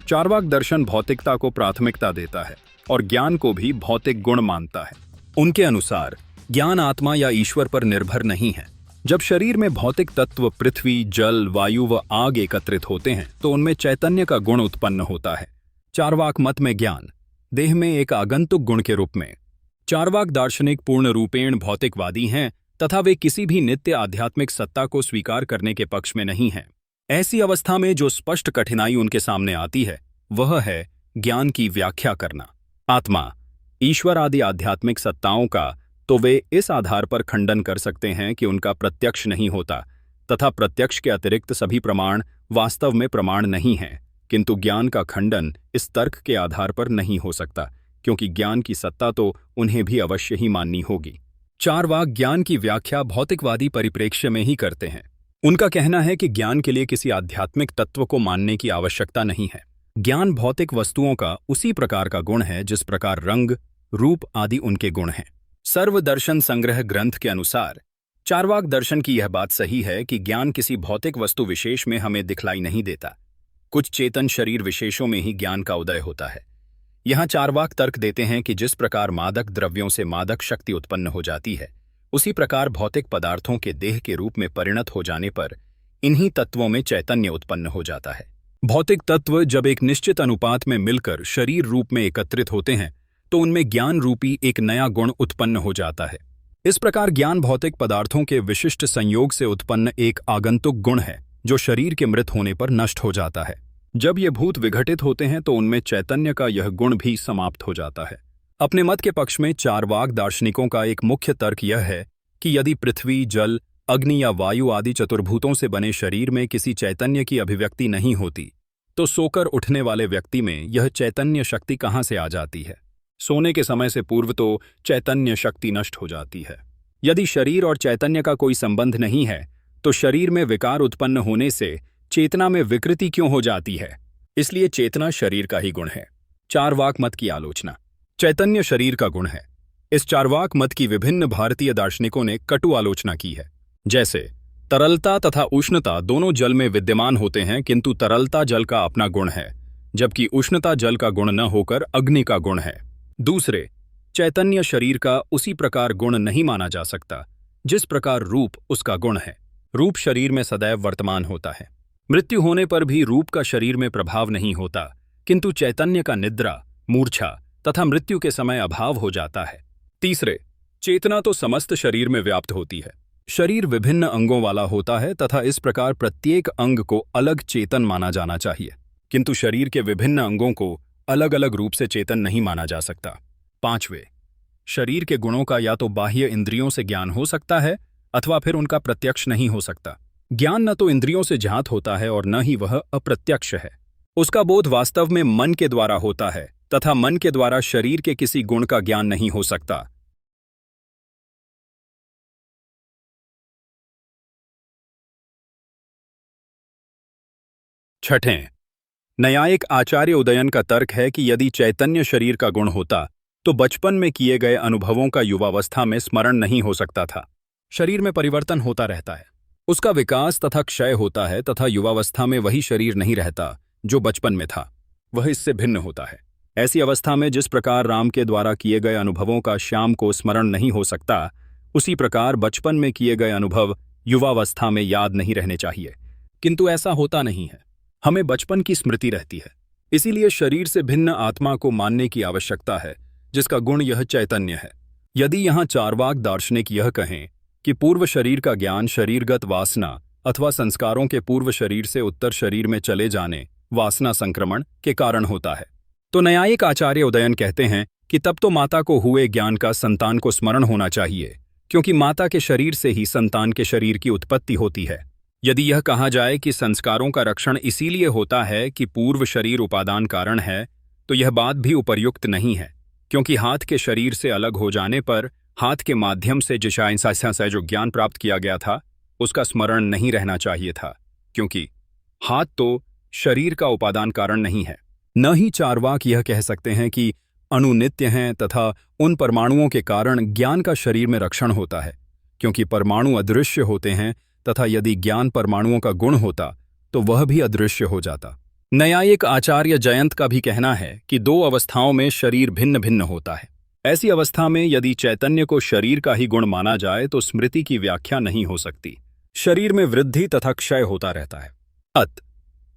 चार्वाक दर्शन भौतिकता को प्राथमिकता देता है और ज्ञान को भी भौतिक गुण मानता है। उनके अनुसार ज्ञान आत्मा या ईश्वर पर निर्भर नहीं है। जब शरीर में भौतिक तत्व पृथ्वी, जल, वायु व आग एकत्रित होते हैं तो उनमें चैतन्य का गुण उत्पन्न होता है। चार्वाक मत में ज्ञान देह में एक आगंतुक गुण के रूप में। चार्वाक दार्शनिक पूर्ण रूपेण भौतिकवादी हैं तथा वे किसी भी नित्य आध्यात्मिक सत्ता को स्वीकार करने के पक्ष में नहीं हैं। ऐसी अवस्था में जो स्पष्ट कठिनाई उनके सामने आती है वह है ज्ञान की व्याख्या करना। आत्मा, ईश्वर आदि आध्यात्मिक सत्ताओं का तो वे इस आधार पर खंडन कर सकते हैं कि उनका प्रत्यक्ष नहीं होता तथा प्रत्यक्ष के अतिरिक्त सभी प्रमाण वास्तव में प्रमाण नहीं हैं, किंतु ज्ञान का खंडन इस तर्क के आधार पर नहीं हो सकता, क्योंकि ज्ञान की सत्ता तो उन्हें भी अवश्य ही माननी होगी। चार्वाक ज्ञान की व्याख्या भौतिकवादी परिप्रेक्ष्य में ही करते हैं। उनका कहना है कि ज्ञान के लिए किसी आध्यात्मिक तत्व को मानने की आवश्यकता नहीं है। ज्ञान भौतिक वस्तुओं का उसी प्रकार का गुण है जिस प्रकार रंग, रूप आदि उनके गुण हैं। सर्वदर्शन संग्रह ग्रंथ के अनुसार चार्वाक दर्शन की यह बात सही है कि ज्ञान किसी भौतिक वस्तु विशेष में हमें दिखलाई नहीं देता। कुछ चेतन शरीर विशेषों में ही ज्ञान का उदय होता है। यहाँ चार्वाक तर्क देते हैं कि जिस प्रकार मादक द्रव्यों से मादक शक्ति उत्पन्न हो जाती है, उसी प्रकार भौतिक पदार्थों के देह के रूप में परिणत हो जाने पर इन्हीं तत्वों में चैतन्य उत्पन्न हो जाता है। भौतिक तत्व जब एक निश्चित अनुपात में मिलकर शरीर रूप में एकत्रित होते हैं तो उनमें ज्ञान रूपी एक नया गुण उत्पन्न हो जाता है। इस प्रकार ज्ञान भौतिक पदार्थों के विशिष्ट संयोग से उत्पन्न एक आगंतुक गुण है जो शरीर के मृत होने पर नष्ट हो जाता है। जब ये भूत विघटित होते हैं तो उनमें चैतन्य का यह गुण भी समाप्त हो जाता है। अपने मत के पक्ष में चार्वाक दार्शनिकों का एक मुख्य तर्क यह है कि यदि पृथ्वी, जल, अग्नि या वायु आदि चतुर्भूतों से बने शरीर में किसी चैतन्य की अभिव्यक्ति नहीं होती तो सोकर उठने वाले व्यक्ति में यह चैतन्य शक्ति कहाँ से आ जाती है। सोने के समय से पूर्व तो चैतन्य शक्ति नष्ट हो जाती है। यदि शरीर और चैतन्य का कोई संबंध नहीं है तो शरीर में विकार उत्पन्न होने से चेतना में विकृति क्यों हो जाती है? इसलिए चेतना शरीर का ही गुण है। चार्वाक मत की आलोचना। चैतन्य शरीर का गुण है। इस चार्वाक मत की विभिन्न भारतीय दार्शनिकों ने कटु आलोचना की है। जैसे तरलता तथा उष्णता दोनों जल में विद्यमान होते हैं, किंतु तरलता जल का अपना गुण है जबकि उष्णता जल का गुण न होकर अग्नि का गुण है। दूसरे, चैतन्य शरीर का उसी प्रकार गुण नहीं माना जा सकता जिस प्रकार रूप उसका गुण है। रूप शरीर में सदैव वर्तमान होता है। मृत्यु होने पर भी रूप का शरीर में प्रभाव नहीं होता, किंतु चैतन्य का निद्रा, मूर्छा तथा मृत्यु के समय अभाव हो जाता है। तीसरे, चेतना तो समस्त शरीर में व्याप्त होती है। शरीर विभिन्न अंगों वाला होता है तथा इस प्रकार प्रत्येक अंग को अलग चेतन माना जाना चाहिए, किंतु शरीर के विभिन्न अंगों को अलग अलग रूप से चेतन नहीं माना जा सकता। पांचवें, शरीर के गुणों का या तो बाह्य इंद्रियों से ज्ञान हो सकता है अथवा फिर उनका प्रत्यक्ष नहीं हो सकता। ज्ञान न तो इंद्रियों से जात होता है और न ही वह अप्रत्यक्ष है। उसका बोध वास्तव में मन के द्वारा होता है तथा मन के द्वारा शरीर के किसी गुण का ज्ञान नहीं हो सकता। छठें, न्यायिक आचार्य उदयन का तर्क है कि यदि चैतन्य शरीर का गुण होता तो बचपन में किए गए अनुभवों का युवावस्था में स्मरण नहीं हो सकता था। शरीर में परिवर्तन होता रहता है, उसका विकास तथा क्षय होता है तथा युवावस्था में वही शरीर नहीं रहता जो बचपन में था, वह इससे भिन्न होता है। ऐसी अवस्था में जिस प्रकार राम के द्वारा किए गए अनुभवों का श्याम को स्मरण नहीं हो सकता, उसी प्रकार बचपन में किए गए अनुभव युवावस्था में याद नहीं रहने चाहिए, किंतु ऐसा होता नहीं है। हमें बचपन की स्मृति रहती है। इसीलिए शरीर से भिन्न आत्मा को मानने की आवश्यकता है जिसका गुण यह चैतन्य है। यदि यहाँ चार्वाक दार्शनिक यह कहें कि पूर्व शरीर का ज्ञान शरीरगत वासना अथवा संस्कारों के पूर्व शरीर से उत्तर शरीर में चले जाने, वासना संक्रमण के कारण होता है, तो न्यायिक आचार्य उदयन कहते हैं कि तब तो माता को हुए ज्ञान का संतान को स्मरण होना चाहिए, क्योंकि माता के शरीर से ही संतान के शरीर की उत्पत्ति होती है। यदि यह कहा जाए कि संस्कारों का रक्षण इसीलिए होता है कि पूर्व शरीर उपादान कारण है, तो यह बात भी उपर्युक्त नहीं है, क्योंकि हाथ के शरीर से अलग हो जाने पर हाथ के माध्यम से जिशाइंसा से जो ज्ञान प्राप्त किया गया था उसका स्मरण नहीं रहना चाहिए था, क्योंकि हाथ तो शरीर का उपादान कारण नहीं है। न ही चार्वाक यह कह सकते हैं कि अणु नित्य हैं तथा उन परमाणुओं के कारण ज्ञान का शरीर में रक्षण होता है, क्योंकि परमाणु अदृश्य होते हैं तथा यदि ज्ञान परमाणुओं का गुण होता तो वह भी अदृश्य हो जाता। न्यायिक आचार्य जयंत का भी कहना है कि दो अवस्थाओं में शरीर भिन्न भिन्न होता है। ऐसी अवस्था में यदि चैतन्य को शरीर का ही गुण माना जाए तो स्मृति की व्याख्या नहीं हो सकती। शरीर में वृद्धि तथा क्षय होता रहता है।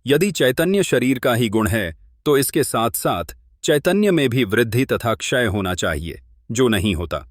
यदि चैतन्य शरीर का ही गुण है तो इसके साथ साथ चैतन्य में भी वृद्धि तथा क्षय होना चाहिए, जो नहीं होता।